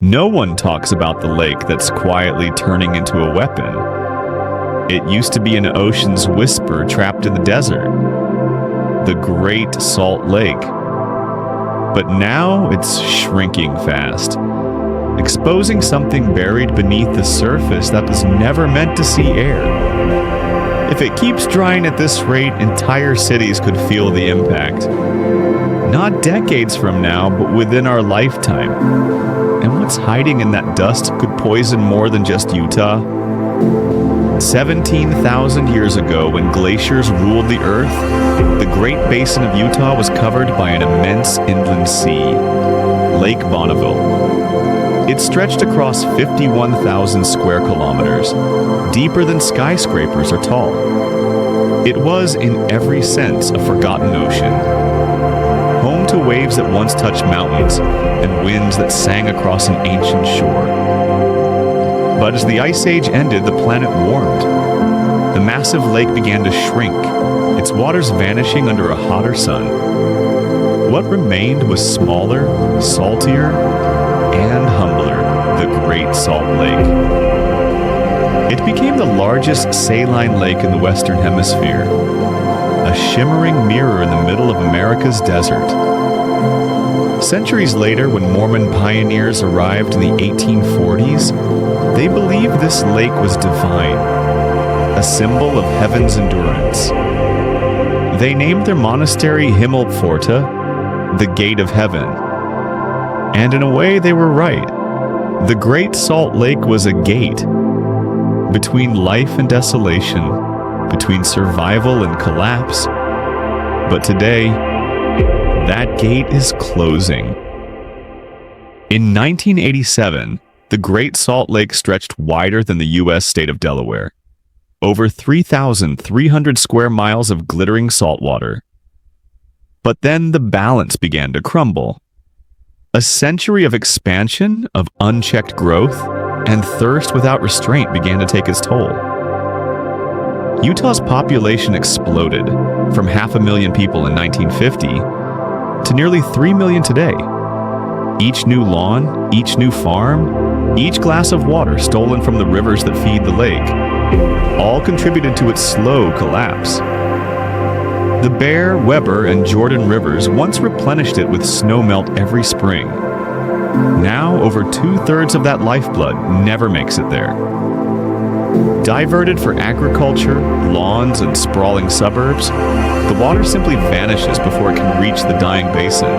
No one talks about the lake that's quietly turning into a weapon. It used to be an ocean's whisper trapped in the desert, the Great Salt Lake. But now it's shrinking fast, exposing something buried beneath the surface that was never meant to see air. If it keeps drying at this rate, entire cities could feel the impact. Not decades from now, but within our lifetime. And what's hiding in that dust could poison more than just Utah. 17,000 years ago, when glaciers ruled the earth, the Great Basin of Utah was covered by an immense inland sea, Lake Bonneville. It stretched across 51,000 square kilometers, deeper than skyscrapers are tall. It was, in every sense, a forgotten ocean, home to waves that once touched mountains and winds that sang across an ancient shore. But as the Ice Age ended, the planet warmed. The massive lake began to shrink, its waters vanishing under a hotter sun. What remained was smaller, saltier, and humbler, the Great Salt Lake. It became the largest saline lake in the Western Hemisphere, a shimmering mirror in the middle of America's desert. Centuries later, when Mormon pioneers arrived in the 1840s, they believed this lake was divine, a symbol of heaven's endurance. They named their monastery Himmelpforte, the Gate of Heaven. And in a way, they were right. The Great Salt Lake was a gate between life and desolation, between survival and collapse. But today, that gate is closing. In 1987, the Great Salt Lake stretched wider than the U.S. state of Delaware. Over 3,300 square miles of glittering saltwater. But then the balance began to crumble. A century of expansion, of unchecked growth, and thirst without restraint began to take its toll. Utah's population exploded from 500,000 people in 1950 to nearly 3 million today. Each new lawn, each new farm, each glass of water stolen from the rivers that feed the lake, all contributed to its slow collapse. The Bear, Weber, and Jordan rivers once replenished it with snowmelt every spring. Now, over 2/3 of that lifeblood never makes it there. Diverted for agriculture, lawns, and sprawling suburbs, the water simply vanishes before it can reach the dying basin.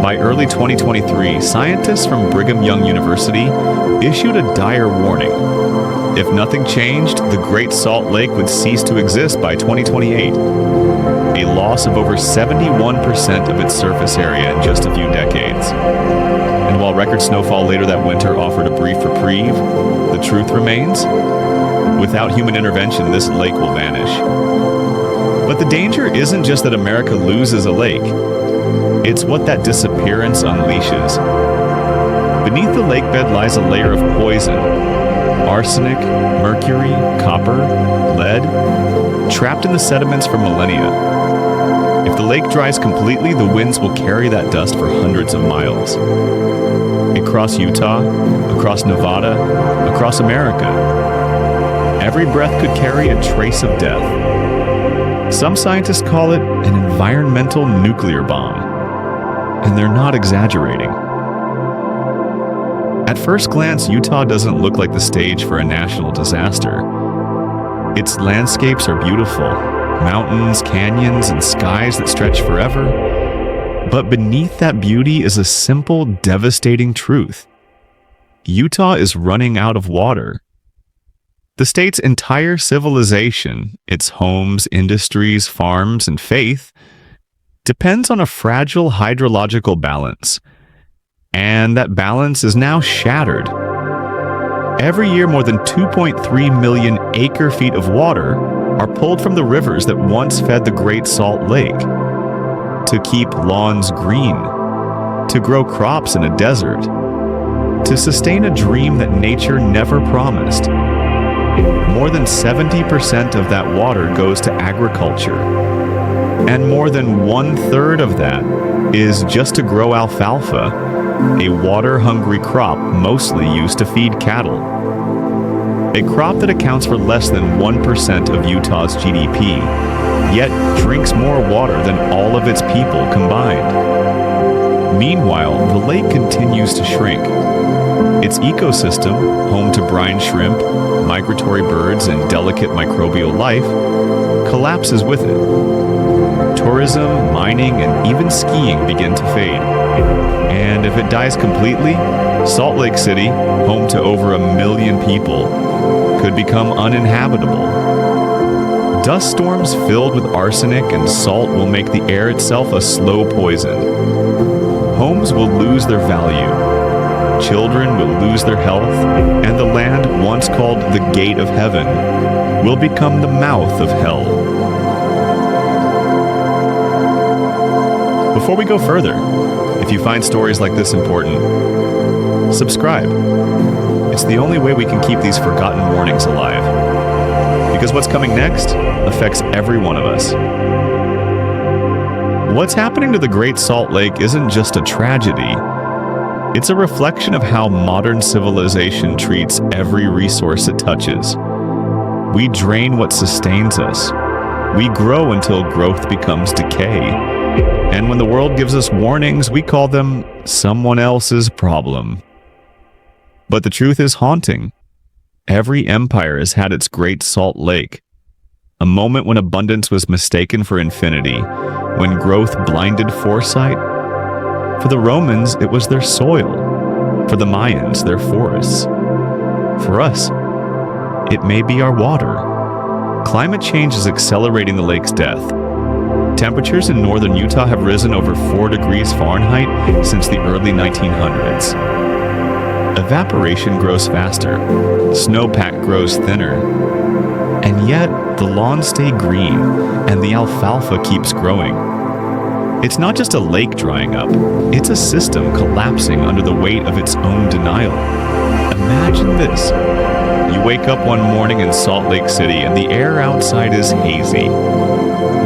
By early 2023, scientists from Brigham Young University issued a dire warning. If nothing changed, the Great Salt Lake would cease to exist by 2028, a loss of over 71% of its surface area in just a few decades. And while record snowfall later that winter offered a brief reprieve, the truth remains: without human intervention, this lake will vanish. But the danger isn't just that America loses a lake. It's what that disappearance unleashes. Beneath the lakebed lies a layer of poison: arsenic, mercury, copper, lead, trapped in the sediments for millennia. If the lake dries completely, the winds will carry that dust for hundreds of miles. Across Utah, across Nevada, across America. Every breath could carry a trace of death. Some scientists call it an environmental nuclear bomb. And they're not exaggerating. At first glance, Utah doesn't look like the stage for a national disaster. Its landscapes are beautiful, mountains, canyons, and skies that stretch forever. But beneath that beauty is a simple, devastating truth. Utah is running out of water. The state's entire civilization, its homes, industries, farms, and faith, depends on a fragile hydrological balance. And that balance is now shattered. Every year, more than 2.3 million acre-feet of water are pulled from the rivers that once fed the Great Salt Lake. To keep lawns green, to grow crops in a desert, to sustain a dream that nature never promised. More than 70% of that water goes to agriculture. And more than 1/3 of that is just to grow alfalfa, a water-hungry crop mostly used to feed cattle. A crop that accounts for less than 1% of Utah's GDP, yet drinks more water than all of its people combined. Meanwhile, the lake continues to shrink. Its ecosystem, home to brine shrimp, migratory birds, and delicate microbial life, collapses with it. Tourism, mining, and even skiing begin to fade. And if it dies completely, Salt Lake City, home to over 1 million people, could become uninhabitable. Dust storms filled with arsenic and salt will make the air itself a slow poison. Homes will lose their value. Children will lose their health, and the land once called the Gate of Heaven will become the mouth of hell. Before we go further, if you find stories like this important, subscribe. It's the only way we can keep these forgotten warnings alive. Because what's coming next affects every one of us. What's happening to the Great Salt Lake isn't just a tragedy. It's a reflection of how modern civilization treats every resource it touches. We drain what sustains us. We grow until growth becomes decay. And when the world gives us warnings, we call them someone else's problem. But the truth is haunting. Every empire has had its Great Salt Lake. A moment when abundance was mistaken for infinity, when growth blinded foresight. For the Romans, it was their soil. For the Mayans, their forests. For us, it may be our water. Climate change is accelerating the lake's death. Temperatures in northern Utah have risen over 4 degrees Fahrenheit since the early 1900s. Evaporation grows faster, snowpack grows thinner, and yet the lawns stay green and the alfalfa keeps growing. It's not just a lake drying up, it's a system collapsing under the weight of its own denial. Imagine this. You wake up one morning in Salt Lake City and the air outside is hazy.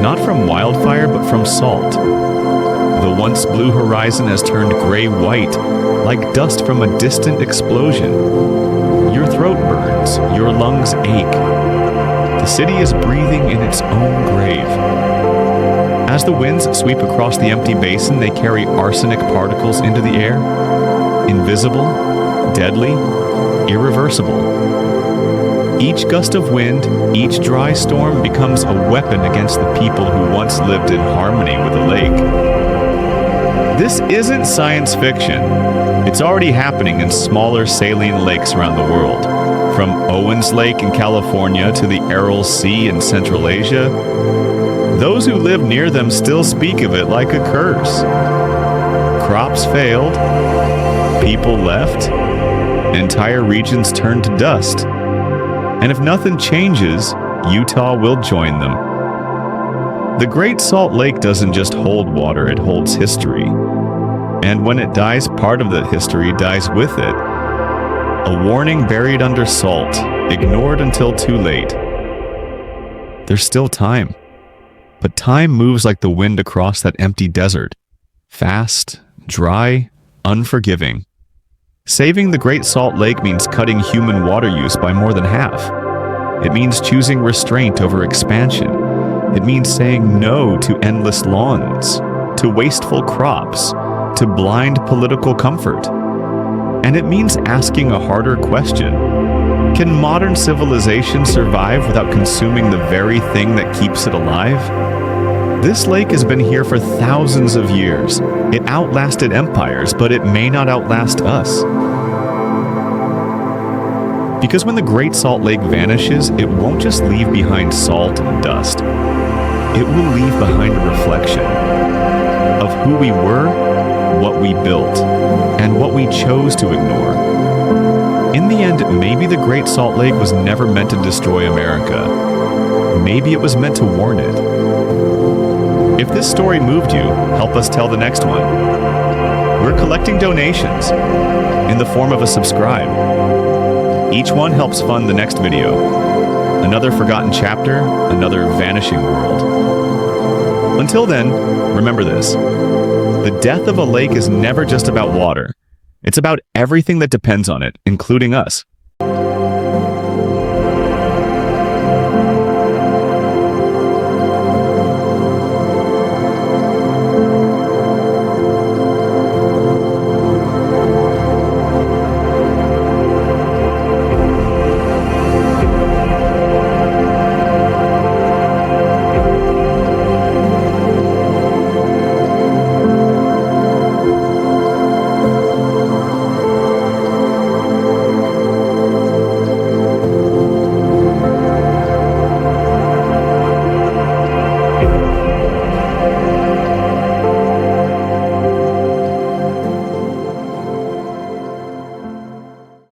Not from wildfire, but from salt. The once blue horizon has turned gray-white, like dust from a distant explosion. Your throat burns, your lungs ache. The city is breathing in its own grave. As the winds sweep across the empty basin, they carry arsenic particles into the air. Invisible, deadly, irreversible. Each gust of wind, each dry storm becomes a weapon against the people who once lived in harmony with the lake. This isn't science fiction. It's already happening in smaller saline lakes around the world. From Owens Lake in California to the Aral Sea in Central Asia, those who live near them still speak of it like a curse. Crops failed, people left, entire regions turned to dust. And if nothing changes, Utah will join them. The Great Salt Lake doesn't just hold water, it holds history. And when it dies, part of that history dies with it. A warning buried under salt, ignored until too late. There's still time. But time moves like the wind across that empty desert. Fast, dry, unforgiving. Saving the Great Salt Lake means cutting human water use by more than half. It means choosing restraint over expansion. It means saying no to endless lawns, to wasteful crops, to blind political comfort. And it means asking a harder question. Can modern civilization survive without consuming the very thing that keeps it alive? This lake has been here for thousands of years. It outlasted empires, but it may not outlast us. Because when the Great Salt Lake vanishes, it won't just leave behind salt and dust. It will leave behind a reflection of who we were, what we built, and what we chose to ignore. In the end, maybe the Great Salt Lake was never meant to destroy America. Maybe it was meant to warn it. If this story moved you, help us tell the next one. We're collecting donations in the form of a subscribe. Each one helps fund the next video. Another forgotten chapter, another vanishing world. Until then, remember this. The death of a lake is never just about water. It's about everything that depends on it, including us.